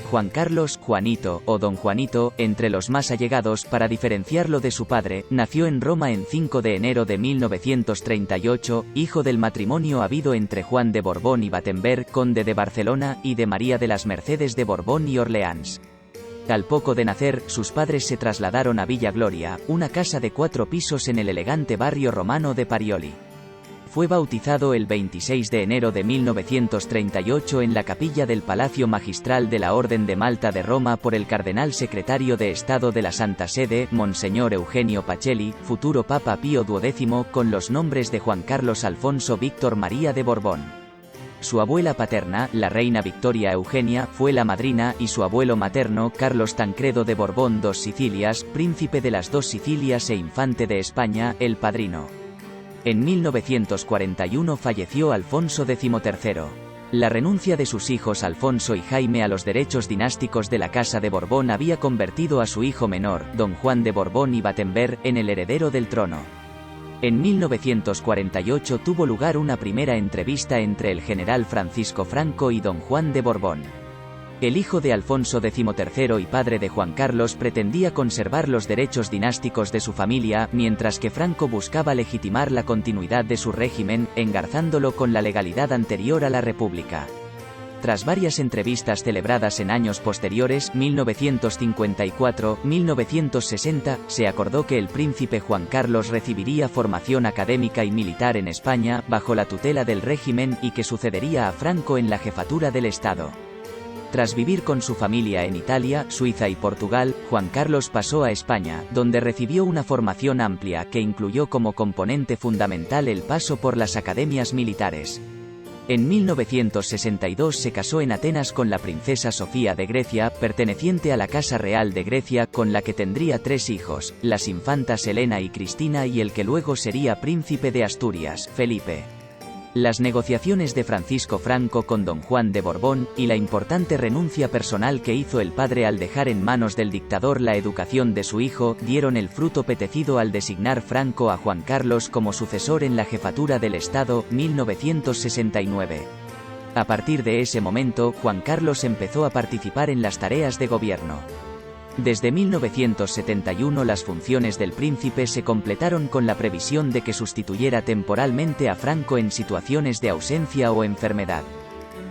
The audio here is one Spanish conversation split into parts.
Juan Carlos, Juanito, o Don Juanito, entre los más allegados para diferenciarlo de su padre, nació en Roma en 5 de enero de 1938, hijo del matrimonio habido entre Juan de Borbón y Battenberg, conde de Barcelona, y de María de las Mercedes de Borbón y Orleans. Al poco de nacer, sus padres se trasladaron a Villa Gloria, una casa de 4 pisos en el elegante barrio romano de Parioli. Fue bautizado el 26 de enero de 1938 en la capilla del Palacio Magistral de la Orden de Malta de Roma por el cardenal secretario de Estado de la Santa Sede, Monseñor Eugenio Pacelli, futuro Papa Pío XII, con los nombres de Juan Carlos Alfonso Víctor María de Borbón. Su abuela paterna, la reina Victoria Eugenia, fue la madrina, y su abuelo materno, Carlos Tancredo de Borbón dos Sicilias, príncipe de las 2 Sicilias e infante de España, el padrino. En 1941 falleció Alfonso XIII. La renuncia de sus hijos Alfonso y Jaime a los derechos dinásticos de la Casa de Borbón había convertido a su hijo menor, don Juan de Borbón y Battenberg, en el heredero del trono. En 1948 tuvo lugar una primera entrevista entre el general Francisco Franco y don Juan de Borbón. El hijo de Alfonso XIII y padre de Juan Carlos pretendía conservar los derechos dinásticos de su familia, mientras que Franco buscaba legitimar la continuidad de su régimen, engarzándolo con la legalidad anterior a la República. Tras varias entrevistas celebradas en años posteriores, 1954-1960, se acordó que el príncipe Juan Carlos recibiría formación académica y militar en España, bajo la tutela del régimen, y que sucedería a Franco en la jefatura del Estado. Tras vivir con su familia en Italia, Suiza y Portugal, Juan Carlos pasó a España, donde recibió una formación amplia que incluyó como componente fundamental el paso por las academias militares. En 1962 se casó en Atenas con la princesa Sofía de Grecia, perteneciente a la Casa Real de Grecia, con la que tendría 3 hijos, las infantas Elena y Cristina y el que luego sería príncipe de Asturias, Felipe. Las negociaciones de Francisco Franco con don Juan de Borbón, y la importante renuncia personal que hizo el padre al dejar en manos del dictador la educación de su hijo, dieron el fruto petecido al designar Franco a Juan Carlos como sucesor en la jefatura del Estado, 1969. A partir de ese momento, Juan Carlos empezó a participar en las tareas de gobierno. Desde 1971 las funciones del príncipe se completaron con la previsión de que sustituyera temporalmente a Franco en situaciones de ausencia o enfermedad.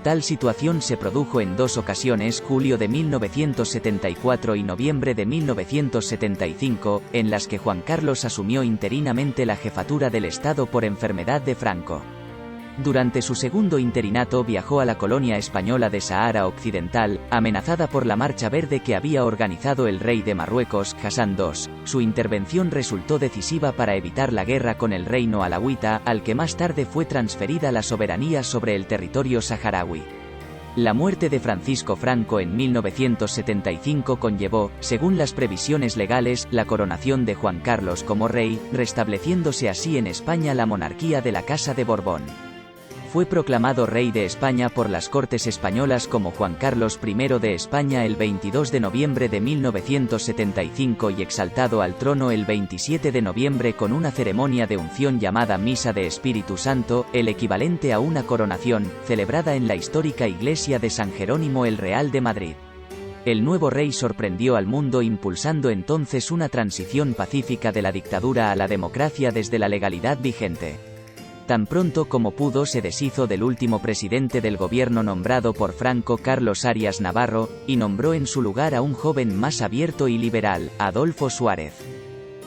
Tal situación se produjo en 2 ocasiones, julio de 1974 y noviembre de 1975, en las que Juan Carlos asumió interinamente la jefatura del Estado por enfermedad de Franco. Durante su segundo interinato viajó a la colonia española de Sahara Occidental, amenazada por la Marcha Verde que había organizado el rey de Marruecos, Hassan II. Su intervención resultó decisiva para evitar la guerra con el reino alauita, al que más tarde fue transferida la soberanía sobre el territorio saharaui. La muerte de Francisco Franco en 1975 conllevó, según las previsiones legales, la coronación de Juan Carlos como rey, restableciéndose así en España la monarquía de la Casa de Borbón. Fue proclamado rey de España por las Cortes Españolas como Juan Carlos I de España el 22 de noviembre de 1975 y exaltado al trono el 27 de noviembre con una ceremonia de unción llamada Misa de Espíritu Santo, el equivalente a una coronación, celebrada en la histórica iglesia de San Jerónimo el Real de Madrid. El nuevo rey sorprendió al mundo impulsando entonces una transición pacífica de la dictadura a la democracia desde la legalidad vigente. Tan pronto como pudo se deshizo del último presidente del gobierno nombrado por Franco, Carlos Arias Navarro, y nombró en su lugar a un joven más abierto y liberal, Adolfo Suárez.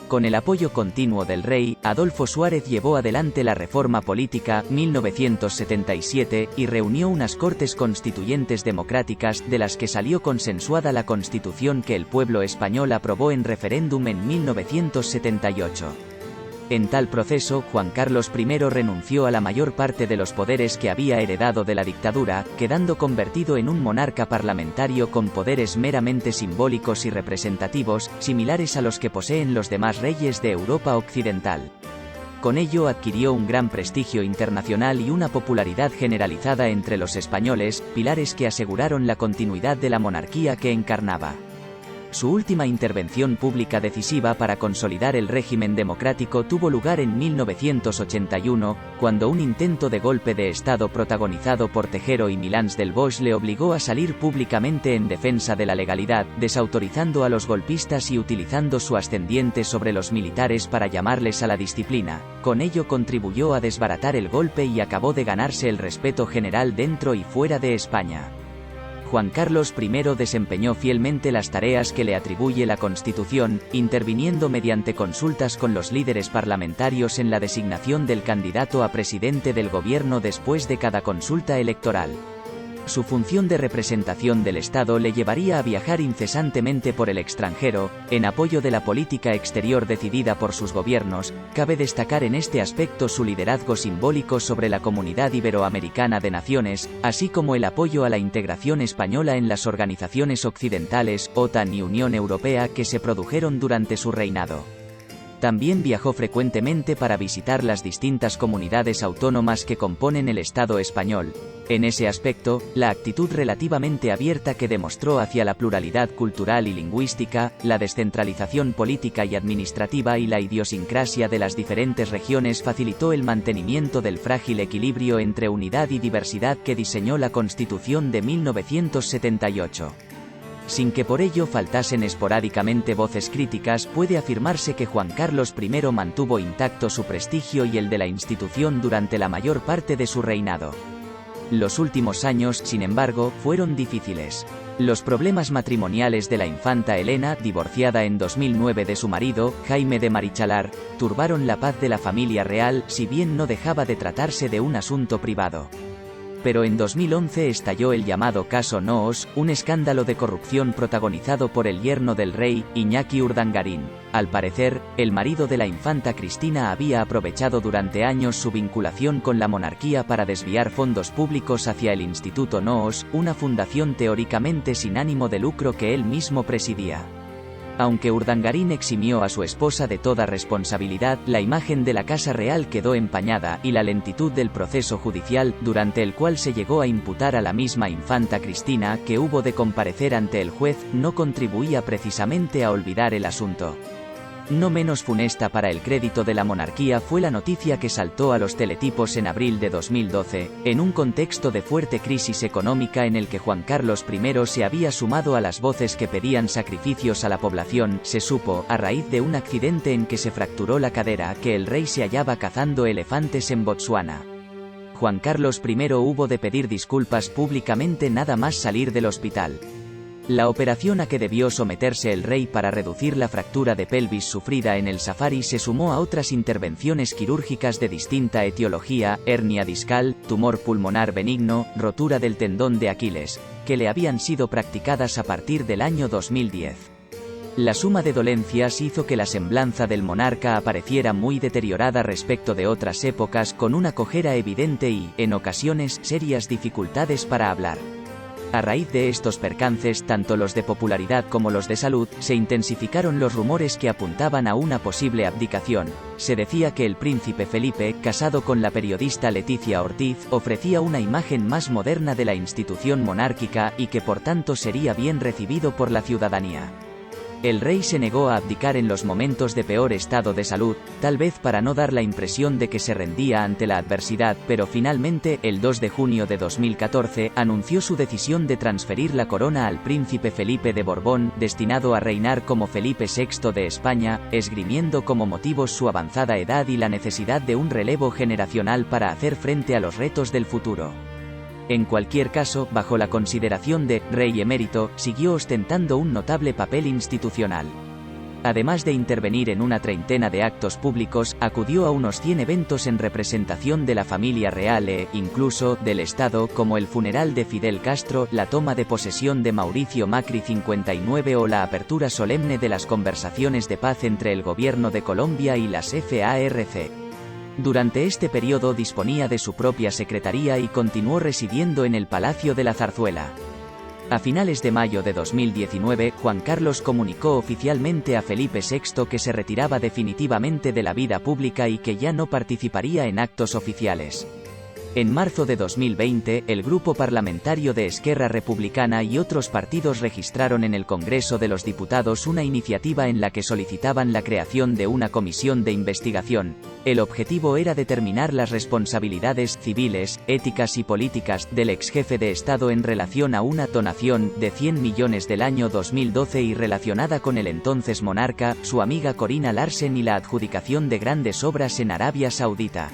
Con el apoyo continuo del rey, Adolfo Suárez llevó adelante la reforma política, 1977, y reunió unas Cortes Constituyentes democráticas, de las que salió consensuada la Constitución que el pueblo español aprobó en referéndum en 1978. En tal proceso, Juan Carlos I renunció a la mayor parte de los poderes que había heredado de la dictadura, quedando convertido en un monarca parlamentario con poderes meramente simbólicos y representativos, similares a los que poseen los demás reyes de Europa Occidental. Con ello adquirió un gran prestigio internacional y una popularidad generalizada entre los españoles, pilares que aseguraron la continuidad de la monarquía que encarnaba. Su última intervención pública decisiva para consolidar el régimen democrático tuvo lugar en 1981, cuando un intento de golpe de Estado protagonizado por Tejero y Milans del Bosch le obligó a salir públicamente en defensa de la legalidad, desautorizando a los golpistas y utilizando su ascendiente sobre los militares para llamarles a la disciplina. Con ello contribuyó a desbaratar el golpe y acabó de ganarse el respeto general dentro y fuera de España. Juan Carlos I desempeñó fielmente las tareas que le atribuye la Constitución, interviniendo mediante consultas con los líderes parlamentarios en la designación del candidato a presidente del gobierno después de cada consulta electoral. Su función de representación del Estado le llevaría a viajar incesantemente por el extranjero, en apoyo de la política exterior decidida por sus gobiernos. Cabe destacar en este aspecto su liderazgo simbólico sobre la Comunidad Iberoamericana de Naciones, así como el apoyo a la integración española en las organizaciones occidentales, OTAN y Unión Europea que se produjeron durante su reinado. También viajó frecuentemente para visitar las distintas comunidades autónomas que componen el Estado español. En ese aspecto, la actitud relativamente abierta que demostró hacia la pluralidad cultural y lingüística, la descentralización política y administrativa y la idiosincrasia de las diferentes regiones facilitó el mantenimiento del frágil equilibrio entre unidad y diversidad que diseñó la Constitución de 1978. Sin que por ello faltasen esporádicamente voces críticas, puede afirmarse que Juan Carlos I mantuvo intacto su prestigio y el de la institución durante la mayor parte de su reinado. Los últimos años, sin embargo, fueron difíciles. Los problemas matrimoniales de la infanta Elena, divorciada en 2009 de su marido, Jaime de Marichalar, turbaron la paz de la familia real, si bien no dejaba de tratarse de un asunto privado. Pero en 2011 estalló el llamado caso Noos, un escándalo de corrupción protagonizado por el yerno del rey, Iñaki Urdangarín. Al parecer, el marido de la infanta Cristina había aprovechado durante años su vinculación con la monarquía para desviar fondos públicos hacia el Instituto Noos, una fundación teóricamente sin ánimo de lucro que él mismo presidía. Aunque Urdangarín eximió a su esposa de toda responsabilidad, la imagen de la Casa Real quedó empañada y la lentitud del proceso judicial, durante el cual se llegó a imputar a la misma infanta Cristina que hubo de comparecer ante el juez, no contribuía precisamente a olvidar el asunto. No menos funesta para el crédito de la monarquía fue la noticia que saltó a los teletipos en abril de 2012, en un contexto de fuerte crisis económica en el que Juan Carlos I se había sumado a las voces que pedían sacrificios a la población. Se supo, a raíz de un accidente en que se fracturó la cadera, que el rey se hallaba cazando elefantes en Botsuana. Juan Carlos I hubo de pedir disculpas públicamente nada más salir del hospital. La operación a que debió someterse el rey para reducir la fractura de pelvis sufrida en el safari se sumó a otras intervenciones quirúrgicas de distinta etiología, hernia discal, tumor pulmonar benigno, rotura del tendón de Aquiles, que le habían sido practicadas a partir del año 2010. La suma de dolencias hizo que la semblanza del monarca apareciera muy deteriorada respecto de otras épocas, con una cojera evidente y, en ocasiones, serias dificultades para hablar. A raíz de estos percances, tanto los de popularidad como los de salud, se intensificaron los rumores que apuntaban a una posible abdicación. Se decía que el príncipe Felipe, casado con la periodista Leticia Ortiz, ofrecía una imagen más moderna de la institución monárquica y que por tanto sería bien recibido por la ciudadanía. El rey se negó a abdicar en los momentos de peor estado de salud, tal vez para no dar la impresión de que se rendía ante la adversidad, pero finalmente, el 2 de junio de 2014, anunció su decisión de transferir la corona al príncipe Felipe de Borbón, destinado a reinar como Felipe VI de España, esgrimiendo como motivos su avanzada edad y la necesidad de un relevo generacional para hacer frente a los retos del futuro. En cualquier caso, bajo la consideración de rey emérito, siguió ostentando un notable papel institucional. Además de intervenir en una treintena de actos públicos, acudió a unos 100 eventos en representación de la familia real e, incluso, del Estado, como el funeral de Fidel Castro, la toma de posesión de Mauricio Macri 59 o la apertura solemne de las conversaciones de paz entre el gobierno de Colombia y las FARC. Durante este periodo disponía de su propia secretaría y continuó residiendo en el Palacio de la Zarzuela. A finales de mayo de 2019, Juan Carlos comunicó oficialmente a Felipe VI que se retiraba definitivamente de la vida pública y que ya no participaría en actos oficiales. En marzo de 2020, el grupo parlamentario de Esquerra Republicana y otros partidos registraron en el Congreso de los Diputados una iniciativa en la que solicitaban la creación de una comisión de investigación. El objetivo era determinar las responsabilidades civiles, éticas y políticas del exjefe de Estado en relación a una donación de 100 millones del año 2012 y relacionada con el entonces monarca, su amiga Corina Larsen y la adjudicación de grandes obras en Arabia Saudita.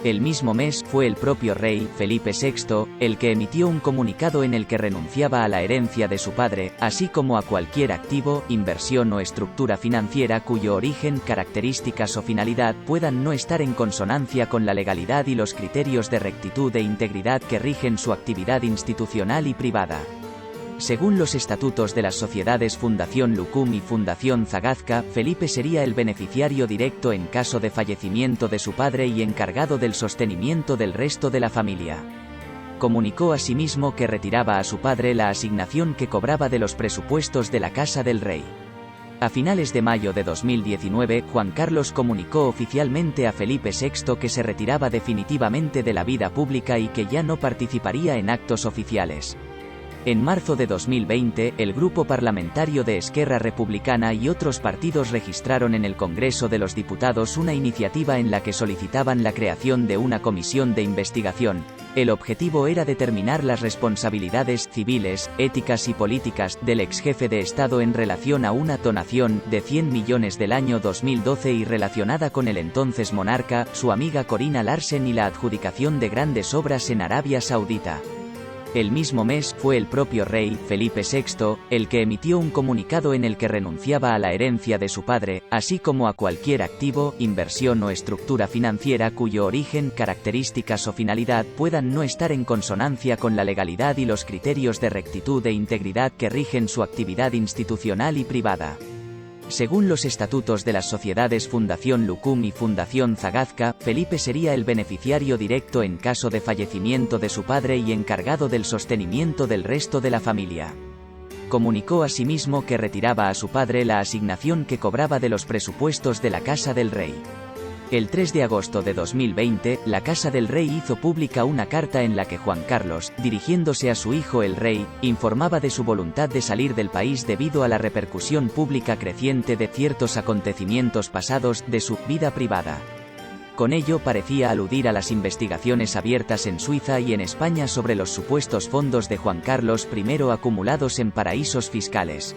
El mismo mes, fue el propio rey, Felipe VI, el que emitió un comunicado en el que renunciaba a la herencia de su padre, así como a cualquier activo, inversión o estructura financiera cuyo origen, características o finalidad puedan no estar en consonancia con la legalidad y los criterios de rectitud e integridad que rigen su actividad institucional y privada. Según los estatutos de las sociedades Fundación Lucum y Fundación Zagazca, Felipe sería el beneficiario directo en caso de fallecimiento de su padre y encargado del sostenimiento del resto de la familia. Comunicó asimismo que retiraba a su padre la asignación que cobraba de los presupuestos de la Casa del Rey. A finales de mayo de 2019, Juan Carlos comunicó oficialmente a Felipe VI que se retiraba definitivamente de la vida pública y que ya no participaría en actos oficiales. En marzo de 2020, el grupo parlamentario de Esquerra Republicana y otros partidos registraron en el Congreso de los Diputados una iniciativa en la que solicitaban la creación de una comisión de investigación. El objetivo era determinar las responsabilidades civiles, éticas y políticas del exjefe de Estado en relación a una donación de 100 millones del año 2012 y relacionada con el entonces monarca, su amiga Corina Larsen y la adjudicación de grandes obras en Arabia Saudita. El mismo mes, fue el propio rey, Felipe VI, el que emitió un comunicado en el que renunciaba a la herencia de su padre, así como a cualquier activo, inversión o estructura financiera cuyo origen, características o finalidad puedan no estar en consonancia con la legalidad y los criterios de rectitud e integridad que rigen su actividad institucional y privada. Según los estatutos de las sociedades Fundación Lucum y Fundación Zagazca, Felipe sería el beneficiario directo en caso de fallecimiento de su padre y encargado del sostenimiento del resto de la familia. Comunicó asimismo que retiraba a su padre la asignación que cobraba de los presupuestos de la Casa del Rey. El 3 de agosto de 2020, la Casa del Rey hizo pública una carta en la que Juan Carlos, dirigiéndose a su hijo el rey, informaba de su voluntad de salir del país debido a la repercusión pública creciente de ciertos acontecimientos pasados de su vida privada. Con ello parecía aludir a las investigaciones abiertas en Suiza y en España sobre los supuestos fondos de Juan Carlos I acumulados en paraísos fiscales.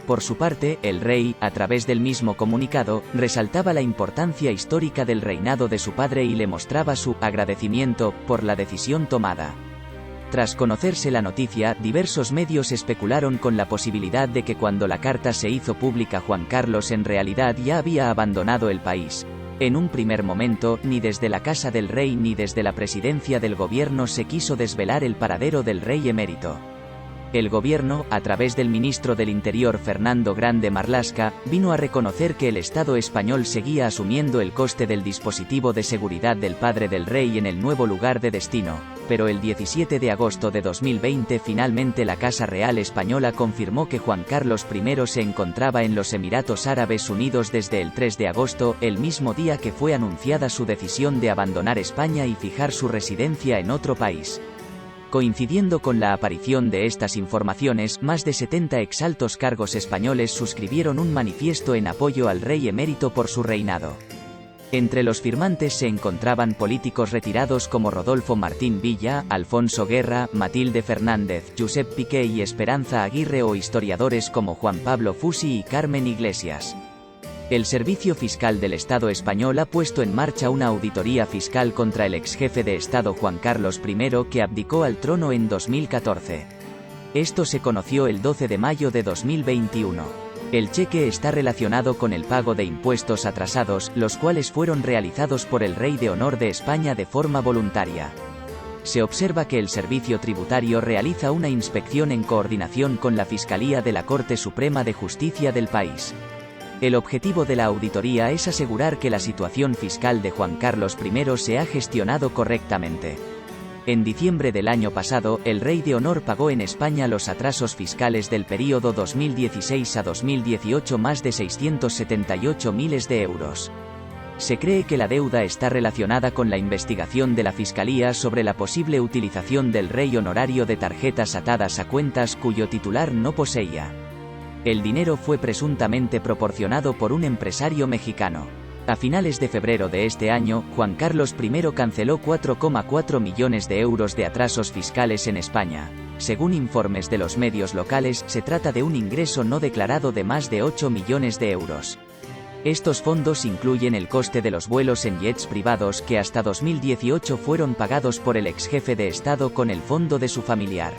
Por su parte, el rey, a través del mismo comunicado, resaltaba la importancia histórica del reinado de su padre y le mostraba su agradecimiento por la decisión tomada. Tras conocerse la noticia, diversos medios especularon con la posibilidad de que cuando la carta se hizo pública Juan Carlos en realidad ya había abandonado el país. En un primer momento, ni desde la Casa del Rey ni desde la presidencia del gobierno se quiso desvelar el paradero del rey emérito. El gobierno, a través del ministro del Interior Fernando Grande Marlaska, vino a reconocer que el Estado español seguía asumiendo el coste del dispositivo de seguridad del padre del rey en el nuevo lugar de destino, pero el 17 de agosto de 2020 finalmente la Casa Real Española confirmó que Juan Carlos I se encontraba en los Emiratos Árabes Unidos desde el 3 de agosto, el mismo día que fue anunciada su decisión de abandonar España y fijar su residencia en otro país. Coincidiendo con la aparición de estas informaciones, más de 70 exaltos cargos españoles suscribieron un manifiesto en apoyo al rey emérito por su reinado. Entre los firmantes se encontraban políticos retirados como Rodolfo Martín Villa, Alfonso Guerra, Matilde Fernández, Josep Piqué y Esperanza Aguirre o historiadores como Juan Pablo Fusi y Carmen Iglesias. El Servicio Fiscal del Estado español ha puesto en marcha una auditoría fiscal contra el exjefe de Estado Juan Carlos I que abdicó al trono en 2014. Esto se conoció el 12 de mayo de 2021. El cheque está relacionado con el pago de impuestos atrasados, los cuales fueron realizados por el Rey de Honor de España de forma voluntaria. Se observa que el Servicio Tributario realiza una inspección en coordinación con la Fiscalía de la Corte Suprema de Justicia del país. El objetivo de la auditoría es asegurar que la situación fiscal de Juan Carlos I se ha gestionado correctamente. En diciembre del año pasado, el Rey de Honor pagó en España los atrasos fiscales del período 2016 a 2018 más de 678 miles de euros. Se cree que la deuda está relacionada con la investigación de la Fiscalía sobre la posible utilización del rey honorario de tarjetas atadas a cuentas cuyo titular no poseía. El dinero fue presuntamente proporcionado por un empresario mexicano. A finales de febrero de este año, Juan Carlos I canceló 4,4 millones de euros de atrasos fiscales en España. Según informes de los medios locales, se trata de un ingreso no declarado de más de 8 millones de euros. Estos fondos incluyen el coste de los vuelos en jets privados que hasta 2018 fueron pagados por el exjefe de Estado con el fondo de su familiar.